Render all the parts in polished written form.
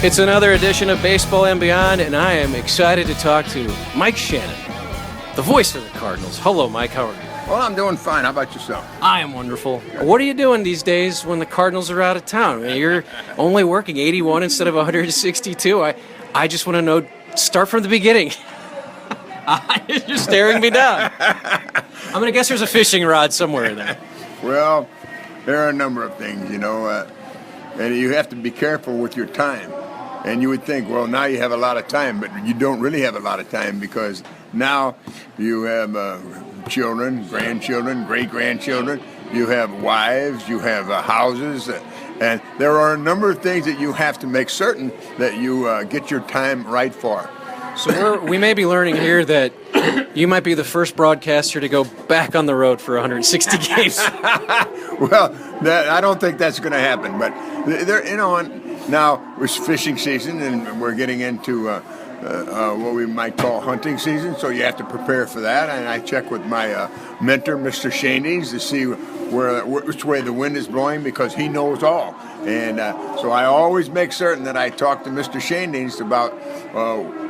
It's another edition of Baseball and Beyond, and I am excited to talk to Mike Shannon, the voice of the Cardinals. Hello, Mike. How are you? Well, I'm doing fine. How about yourself? I am wonderful. What are you doing these days when the Cardinals are out of town? I mean, you're only working 81 instead of 162. I just want to know, start from the beginning. You're staring me down. I'm going to guess there's a fishing rod somewhere in there. Well, there are a number of things, and you have to be careful with your time. And you would think, well, now you have a lot of time, but you don't really have a lot of time because now you have children, grandchildren, great-grandchildren, you have wives, you have houses, and there are a number of things that you have to make certain that you get your time right for. So we may be learning here that you might be the first broadcaster to go back on the road for 160 games. Well, I don't think that's going to happen, but now it's fishing season, and we're getting into what we might call hunting season, so you have to prepare for that. And I check with my mentor, Mr. Shannin-isms, to see which way the wind is blowing because he knows all. And so I always make certain that I talk to Mr. Shannin-isms about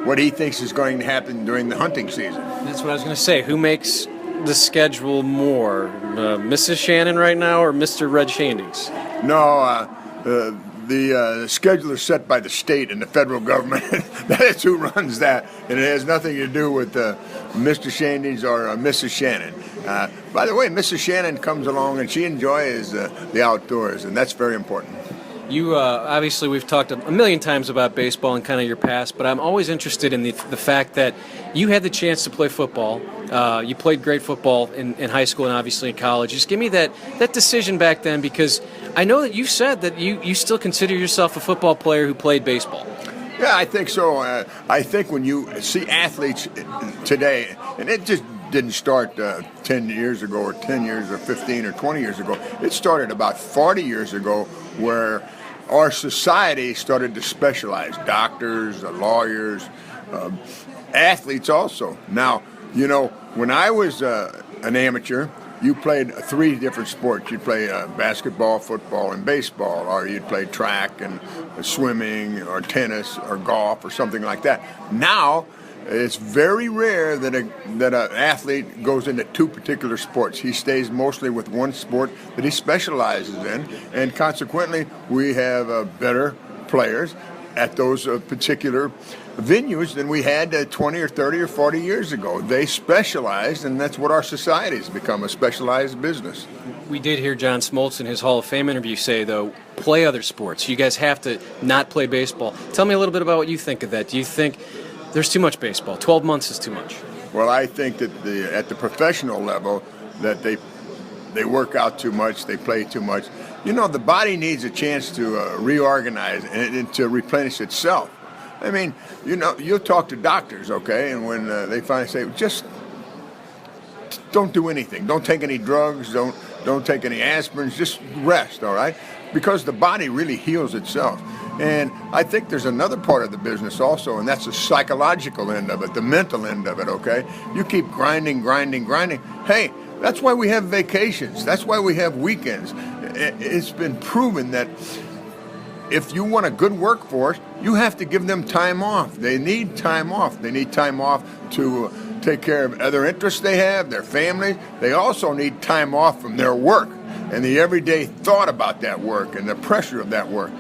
what he thinks is going to happen during the hunting season. That's what I was going to say. Who makes the schedule more, Mrs. Shannon right now or Mr. Red Shannon-isms? No, the schedule is set by the state and the federal government. That is who runs that, and it has nothing to do with Mr. Shannon-isms or Mrs. Shannon. By the way, Mrs. Shannon comes along and she enjoys the outdoors, and that's very important. You obviously, we've talked a million times about baseball and kind of your past, but I'm always interested in the fact that you had the chance to play football. You played great football in high school and obviously in college. Just give me that decision back then, because I know that you said that you still consider yourself a football player who played baseball. Yeah, I think so. I think when you see athletes today, and it just didn't start 10 years ago or 10 years or 15 or 20 years ago. It started about 40 years ago where our society started to specialize. Doctors, lawyers, athletes also. Now, when I was an amateur, you played 3 different sports. You'd play basketball, football, and baseball, or you'd play track and swimming or tennis or golf or something like that. Now, it's very rare that an athlete goes into 2 particular sports. He stays mostly with one sport that he specializes in, and consequently, we have better players at those particular venues than we had 20 or 30 or 40 years ago. They specialized, and that's what our society has become, a specialized business. We did hear John Smoltz in his Hall of Fame interview say, though, play other sports. You guys have to not play baseball. Tell me a little bit about what you think of that. Do you think there's too much baseball? 12 months is too much. Well, I think that at the professional level that they work out too much, they play too much. The body needs a chance to reorganize and to replenish itself. I mean, you'll talk to doctors, okay, and when they finally say, just don't do anything. Don't take any drugs. Don't take any aspirins. Just rest, all right? Because the body really heals itself. And I think there's another part of the business also, and that's the psychological end of it, the mental end of it, okay? You keep grinding. Hey, that's why we have vacations. That's why we have weekends. It's been proven that if you want a good workforce, you have to give them time off. They need time off. They need time off to take care of other interests they have, their families. They also need time off from their work and the everyday thought about that work and the pressure of that work.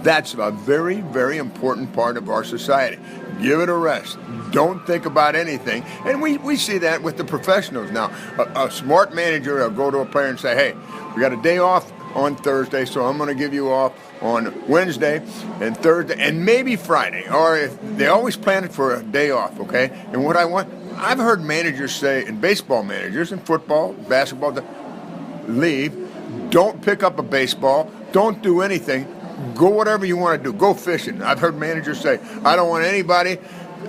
That's a very, very important part of our society. Give it a rest. Don't think about anything. And we see that with the professionals now. A smart manager will go to a player and say, hey, we got a day off on Thursday, so I'm going to give you off on Wednesday and Thursday and maybe Friday. Or if they always plan it for a day off, okay? And what I've heard managers say, and baseball managers, and football, basketball, leave, don't pick up a baseball, don't do anything. Go whatever you want to do. Go fishing. I've heard managers say, I don't want anybody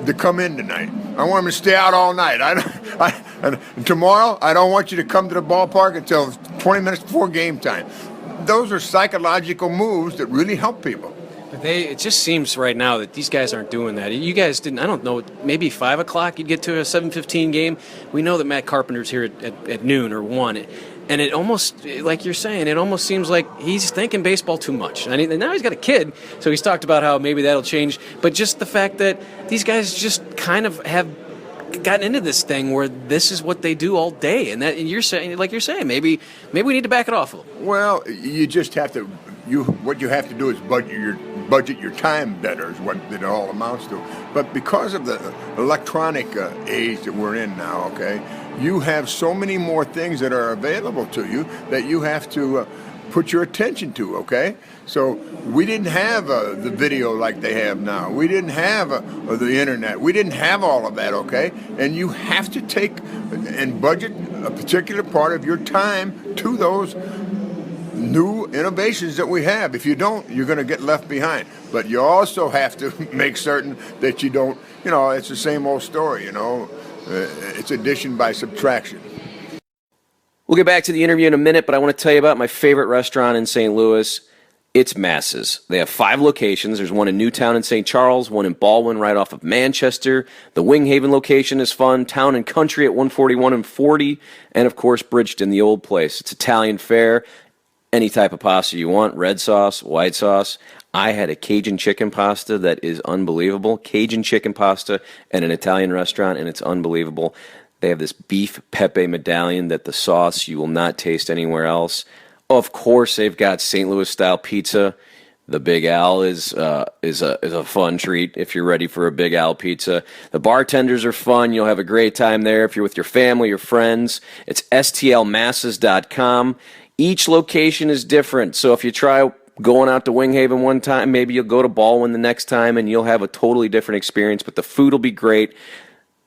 to come in tonight. I want them to stay out all night. And tomorrow, I don't want you to come to the ballpark until 20 minutes before game time. Those are psychological moves that really help people. It just seems right now that these guys aren't doing that. You guys didn't, I don't know, maybe 5 o'clock you'd get to a 7:15 game. We know that Matt Carpenter's here at noon or 1. And it almost, like you're saying, it almost seems like he's thinking baseball too much. And now he's got a kid, so he's talked about how maybe that'll change. But just the fact that these guys just kind of have gotten into this thing where this is what they do all day, and you're saying, maybe we need to back it off a little. Well, you just have to. What you have to do is budget your time better is what it all amounts to. But because of the electronic age that we're in now, okay, you have so many more things that are available to you that you have to put your attention to, okay? So we didn't have the video like they have now. We didn't have the internet. We didn't have all of that, okay? And you have to take and budget a particular part of your time to those new innovations that we have. If you don't, you're going to get left behind. But you also have to make certain that you don't, it's the same old story, it's addition by subtraction. We'll get back to the interview in a minute, but I want to tell you about my favorite restaurant in St. Louis. It's Masses. They have 5 locations. There's one in Newtown in St. Charles, one in Baldwin right off of Manchester. The Winghaven location is fun. Town and Country at 141 and 40. And, of course, Bridgeton, the old place. It's Italian fare. Any type of pasta you want, red sauce, white sauce. I had a Cajun chicken pasta that is unbelievable. Cajun chicken pasta at an Italian restaurant, and it's unbelievable. They have this beef pepe medallion that the sauce you will not taste anywhere else. Of course, they've got St. Louis-style pizza. The Big Al is a fun treat if you're ready for a Big Al pizza. The bartenders are fun. You'll have a great time there if you're with your family or friends. It's stlmasses.com. Each location is different, so if you try going out to Winghaven one time, maybe you'll go to Baldwin the next time, and you'll have a totally different experience, but the food will be great,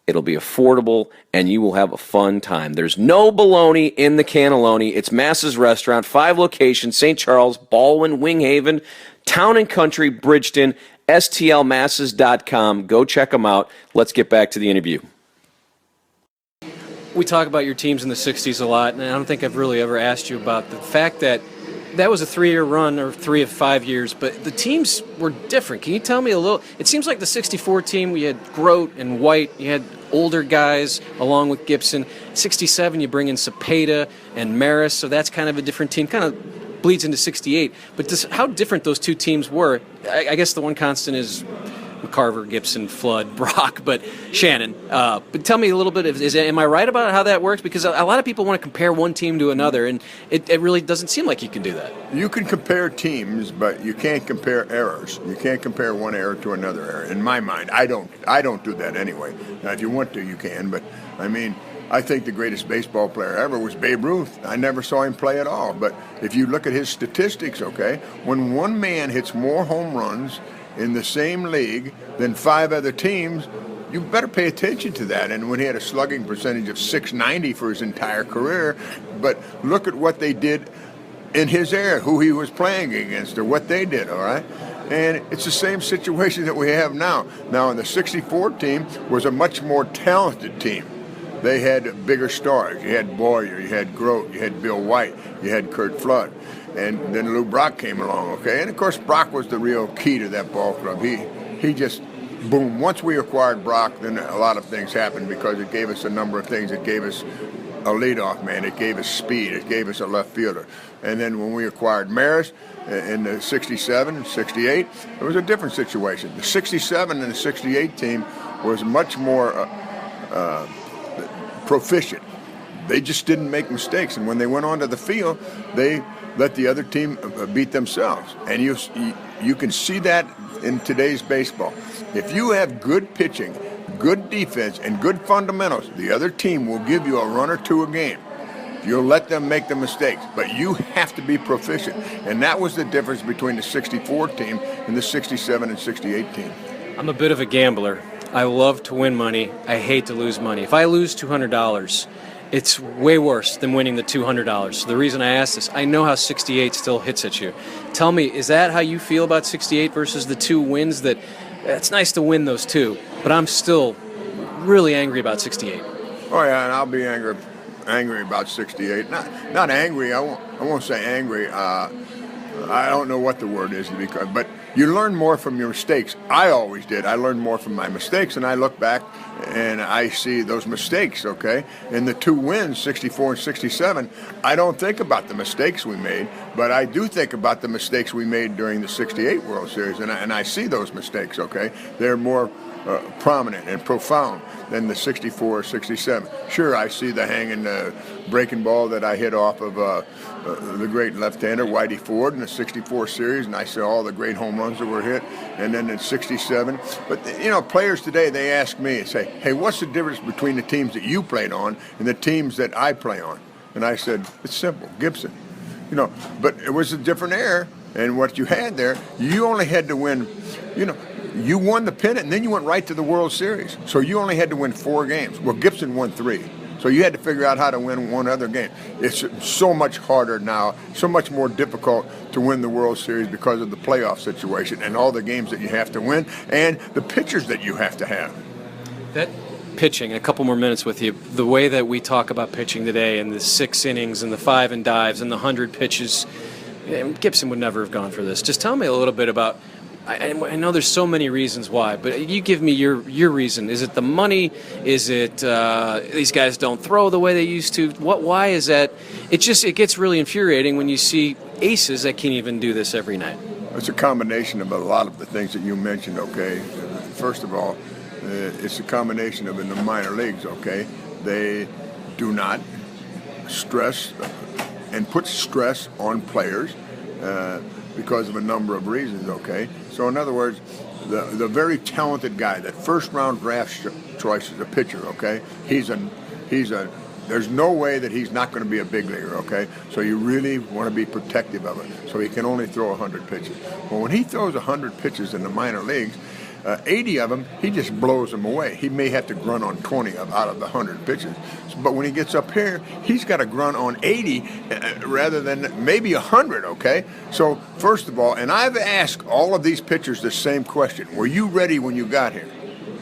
it'll be affordable, and you will have a fun time. There's no baloney in the cannelloni. It's Masses Restaurant, 5 locations, St. Charles, Baldwin, Winghaven, Town and Country, Bridgeton, stlmasses.com. Go check them out. Let's get back to the interview. We talk about your teams in the 60s a lot, and I don't think I've really ever asked you about the fact that was a 3-year run, or 3 of 5 years, but the teams were different. Can you tell me a little? It seems like the 64 team, we had Grote and White, you had older guys along with Gibson. 67, you bring in Cepeda and Maris, so that's kind of a different team, kind of bleeds into 68. But how different those two teams were, I guess the one constant is Carver, Gibson, Flood, Brock, but Shannon. But tell me a little bit, am I right about how that works? Because a lot of people want to compare one team to another, and it really doesn't seem like you can do that. You can compare teams, but you can't compare errors. You can't compare one error to another error. In my mind, I don't do that anyway. Now, if you want to, you can, but I think the greatest baseball player ever was Babe Ruth. I never saw him play at all, but if you look at his statistics, okay, when one man hits more home runs in the same league than 5 other teams, you better pay attention to that. And when he had a slugging percentage of .690 for his entire career, but look at what they did in his era, who he was playing against, or what they did, all right? And it's the same situation that we have now. Now, the 64 team was a much more talented team. They had bigger stars. You had Boyer, you had Grote, you had Bill White, you had Kurt Flood. And then Lou Brock came along, okay? And, of course, Brock was the real key to that ball club. He just, boom. Once we acquired Brock, then a lot of things happened because it gave us a number of things. It gave us a leadoff man. It gave us speed. It gave us a left fielder. And then when we acquired Maris in the 67, 68, it was a different situation. The 67 and the 68 team was much more proficient. They just didn't make mistakes. And when they went onto the field, they let the other team beat themselves. And you can see that in today's baseball. If you have good pitching, good defense, and good fundamentals, the other team will give you a run or two a game. You'll let them make the mistakes, but you have to be proficient. And that was the difference between the 64 team and the 67 and 68 team. I'm a bit of a gambler. I love to win money. I hate to lose money. If I lose $200, it's way worse than winning the $200. So the reason I ask this, I know how 68 still hits at you. Tell me, is that how you feel about 68 versus the 2 wins? That it's nice to win those 2, but I'm still really angry about 68. Oh yeah, and I'll be angry about 68. Not angry. I won't say angry. I don't know what the word is, because, but you learn more from your mistakes. I always did. I learned more from my mistakes, and I look back and I see those mistakes, okay? In the 2 wins, 64 and 67, I don't think about the mistakes we made, but I do think about the mistakes we made during the 68 World Series, and I see those mistakes, okay? They're more prominent and profound than the 64 or 67. Sure, I see the hanging breaking ball that I hit off of the great left-hander Whitey Ford in the 64 series, and I see all the great home runs that were hit, and then in 67. But, players today, they ask me, say, hey, what's the difference between the teams that you played on and the teams that I play on? And I said, it's simple, Gibson. But it was a different era, and what you had there, you only had to win, you won the pennant, and then you went right to the World Series. So you only had to win 4 games. Well, Gibson won 3. So you had to figure out how to win one other game. It's so much harder now, so much more difficult to win the World Series because of the playoff situation and all the games that you have to win and the pitchers that you have to have. That pitching, a couple more minutes with you, the way that we talk about pitching today and the 6 innings and the 5 and dives and the 100 pitches, Gibson would never have gone for this. Just tell me a little bit about, I know there's so many reasons why, but you give me your reason. Is it the money? Is it these guys don't throw the way they used to? Why is that? It gets really infuriating when you see aces that can't even do this every night. It's a combination of a lot of the things that you mentioned, okay? First of all, it's a combination of in the minor leagues, okay? They do not stress and put stress on players because of a number of reasons, okay? So in other words, the very talented guy, that first-round draft choice is a pitcher, okay? There's no way that he's not going to be a big leaguer, okay? So you really want to be protective of it. So he can only throw 100 pitches. Well, when he throws 100 pitches in the minor leagues, 80 of them, he just blows them away. He may have to grunt on 20 out of the 100 pitches. But when he gets up here, he's got to grunt on 80 rather than maybe 100, okay? So, first of all, and I've asked all of these pitchers the same question. Were you ready when you got here?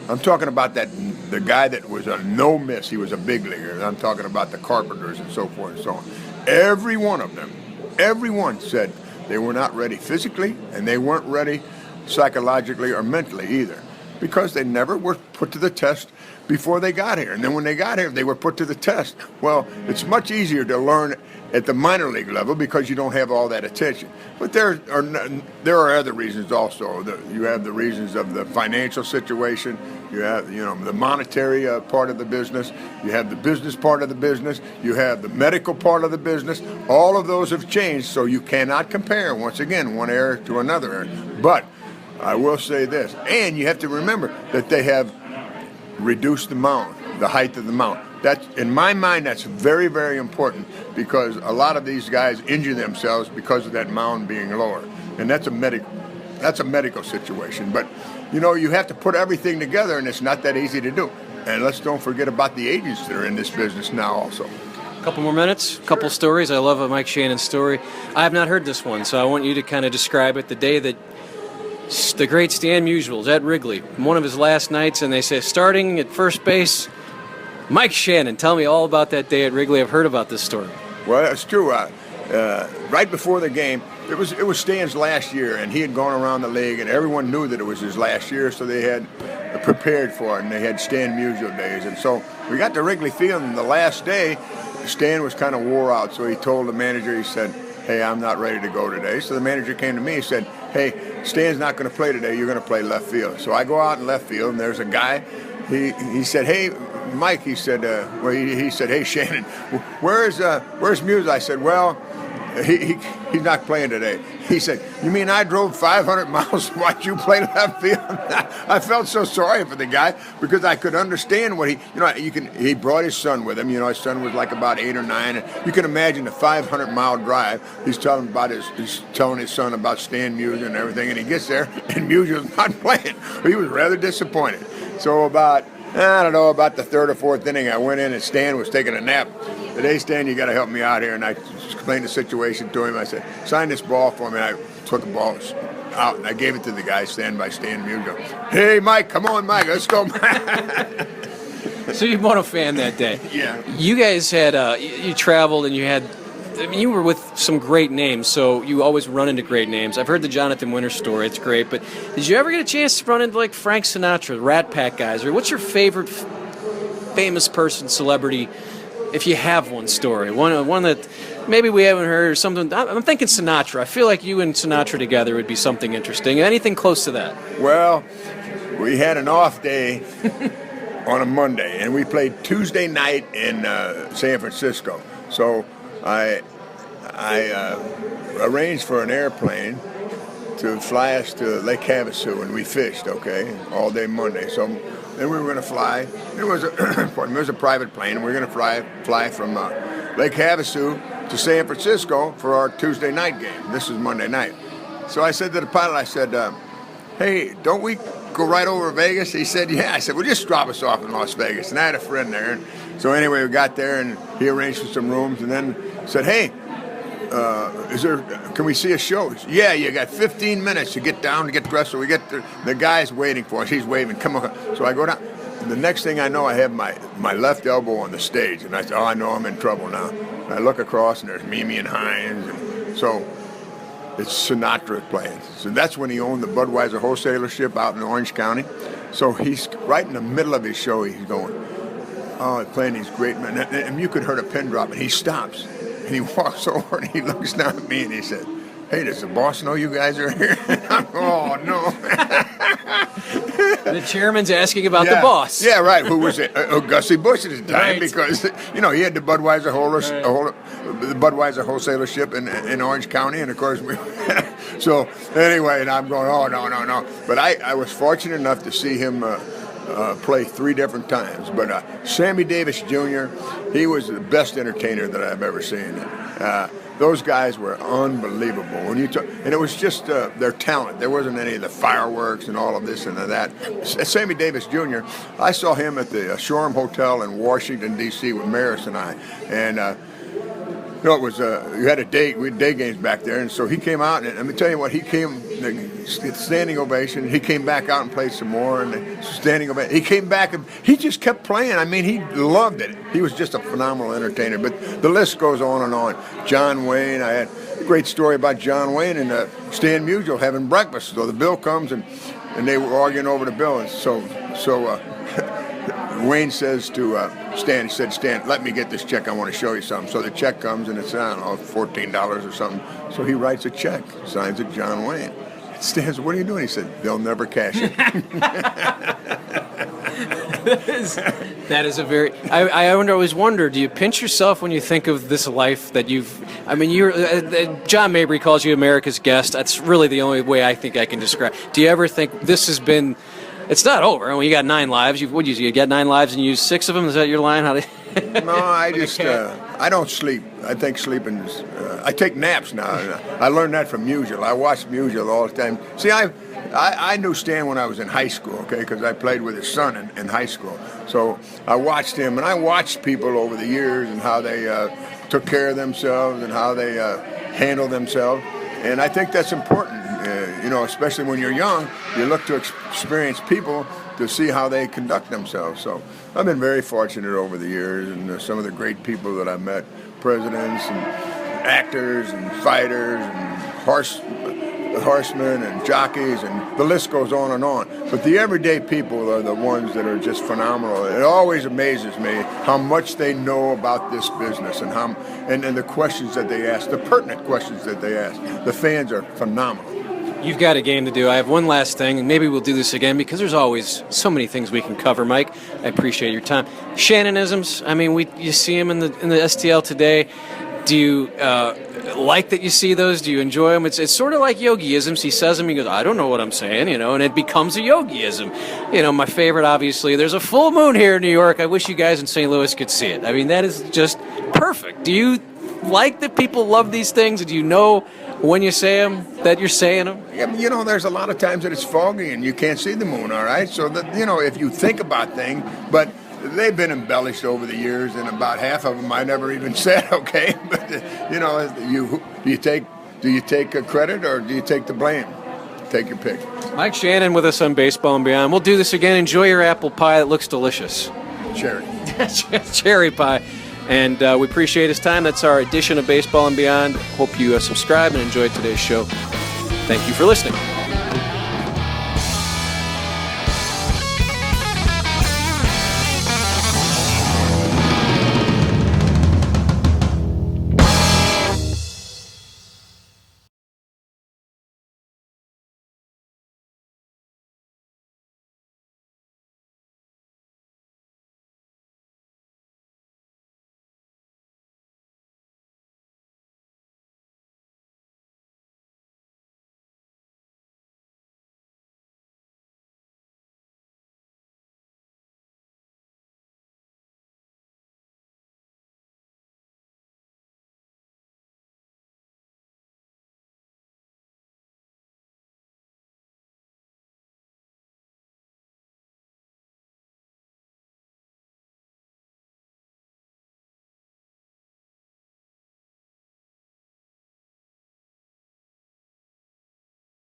I'm talking about the guy that was a no-miss. He was a big leaguer. I'm talking about the Carpenters and so forth and so on. Every one of them, everyone said they were not ready physically, and they weren't ready psychologically or mentally either, because they never were put to the test before they got here. And then when they got here, they were put to the test. Well, it's much easier to learn at the minor league level because you don't have all that attention. But there are other reasons also. You have the reasons of the financial situation. You have the monetary part of the business. You have the business part of the business. You have the medical part of the business. All of those have changed, so you cannot compare, once again, one era to another era. But I will say this, and you have to remember that they have reduced the mound, the height of the mound. That's, in my mind, that's very, very important, because a lot of these guys injure themselves because of that mound being lower, and that's a medical situation. But you have to put everything together, and it's not that easy to do. And let's don't forget about the agents that are in this business now also. A couple more minutes, a couple stories. I love a Mike Shannon story. I have not heard this one, so I want you to kind of describe it. The day that the great Stan Musial was at Wrigley, one of his last nights, and they say, starting at first base, Mike Shannon. Tell me all about that day at Wrigley. I've heard about this story. Well, it's true. Right before the game, it was Stan's last year, and he had gone around the league, and everyone knew that it was his last year, so they had prepared for it, and they had Stan Musial days. And so we got to Wrigley Field, and the last day, Stan was kind of wore out, so he told the manager, he said, hey, I'm not ready to go today. So the manager came to me and said, hey, Stan's not going to play today. You're going to play left field. So I go out in left field, and there's a guy. He said, hey, Mike, he said, he said, hey, Shannon, where's Musial? I said, well, he's not playing today. He said, you mean I drove 500 miles to watch you play left field? I felt so sorry for the guy, because I could understand what he brought his son with him. His son was like about 8 or 9. And you can imagine the 500-mile drive. He's telling his son about Stan Musial and everything, and he gets there, and Musial's not playing. He was rather disappointed. So about the third or fourth inning, I went in, and Stan was taking a nap. Today, Stan, you got to help me out here. And I explained the situation to him. I said, sign this ball for me. And I took the ball out, and I gave it to the guy standing by Stan Musial. Hey, Mike, come on, Mike, let's go. So you won a fan that day. Yeah. You guys had you traveled, and you had I mean, you were with some great names, so you always run into great names. I've heard the Jonathan Winters story; it's great. But did you ever get a chance to run into like Frank Sinatra, Rat Pack guys, or what's your favorite famous person, celebrity, if you have one story, one that maybe we haven't heard or something? I'm thinking Sinatra. I feel like you and Sinatra together would be something interesting. Anything close to that? Well, we had an off day on a Monday, and we played Tuesday night in San Francisco. So I arranged for an airplane to fly us to Lake Havasu, and we fished, okay, all day Monday. So then we were going to fly. It was a private plane, and we were going to fly from Lake Havasu to San Francisco for our Tuesday night game. This is Monday night. So I said to the pilot, I said, hey, don't we go right over Vegas? He said, yeah. I said, well, just drop us off in Las Vegas. And I had a friend there. And so anyway, we got there, and he arranged for some rooms, and then said, hey, can we see a show? He said, yeah, you got 15 minutes to get down, to get dressed. So we get the guy's waiting for us. He's waving, come on. So I go down. And the next thing I know, I have my left elbow on the stage. And I said, oh, I know I'm in trouble now. And I look across, and there's Mimi and Hines. And so it's Sinatra playing. So that's when he owned the Budweiser wholesalership out in Orange County. So he's right in the middle of his show. He's going, oh, playing these great men. And you could hear a pin drop, and he stops. And he walks over, and he looks down at me, and he said, hey, does the boss know you guys are here? I'm, oh, no. The chairman's asking about the boss. Yeah, right. Who was it? Gussie Bush at the time, Right. because, he had the Budweiser wholesalership in Orange County, and of course, so anyway, and I'm going, oh, no. But I was fortunate enough to see him play 3 different times. But Sammy Davis Jr., he was the best entertainer that I've ever seen. Those guys were unbelievable. And it was just their talent. There wasn't any of the fireworks and all of this and that. Sammy Davis Jr., I saw him at the Shoreham Hotel in Washington, D.C. with Maris and I. And it was you had we had day games back there, and so he came out, and let me tell you what, he came, standing ovation. He came back out and played some more, and standing ovation. He came back, and he just kept playing. I mean, he loved it. He was just a phenomenal entertainer. But the list goes on and on. John Wayne, I had a great story about John Wayne and Stan Musial having breakfast. So the bill comes, and they were arguing over the bill, and so Wayne says to Stan, he said, Stan, let me get this check. I want to show you something. So the check comes, and it's, I don't know, $14 or something. So he writes a check, signs it John Wayne. Stan says, what are you doing? He said, they'll never cash it. That is a very. I always wonder. Do you pinch yourself when you think of this life that you've? I mean, John Mabry calls you America's guest. That's really the only way I think I can describe. Do you ever think this has been? It's not over. I mean, you got 9 lives. You got 9 lives and you use 6 of them. Is that your line? How do you... No, I just I don't sleep. I think sleeping is. I take naps now. I learned that from Musial. I watch Musial all the time. See, I knew Stan when I was in high school, okay, because I played with his son in high school. So I watched him, and I watched people over the years and how they took care of themselves and how they handled themselves. And I think that's important, especially when you're young. You look to experienced people to see how they conduct themselves. So I've been very fortunate over the years, and some of the great people that I've met, presidents and actors and fighters and horsemen and jockeys, and the list goes on and on. But the everyday people are the ones that are just phenomenal. It always amazes me how much they know about this business and the questions that they ask, the pertinent questions that they ask. The fans are phenomenal. You've got a game to do. I have one last thing, and maybe we'll do this again because there's always so many things we can cover, Mike. I appreciate your time. Shannon-isms. I mean, you see them in the STL today. Do you like that you see those? Do you enjoy them? It's sort of like yogi-isms. He says them, he goes, I don't know what I'm saying, and it becomes a yogi-ism. My favorite, obviously, there's a full moon here in New York. I wish you guys in St. Louis could see it. I mean, that is just perfect. Do you like that people love these things? Do you know when you say them that you're saying them? Yeah, there's a lot of times that it's foggy and you can't see the moon, all right? So, if you think about things, but they've been embellished over the years, and about half of them I never even said, okay? But, do you take credit or do you take the blame? Take your pick. Mike Shannon with us on Baseball and Beyond. We'll do this again. Enjoy your apple pie. It looks delicious. Cherry. Cherry pie. And we appreciate his time. That's our edition of Baseball and Beyond. Hope you subscribe and enjoyed today's show. Thank you for listening.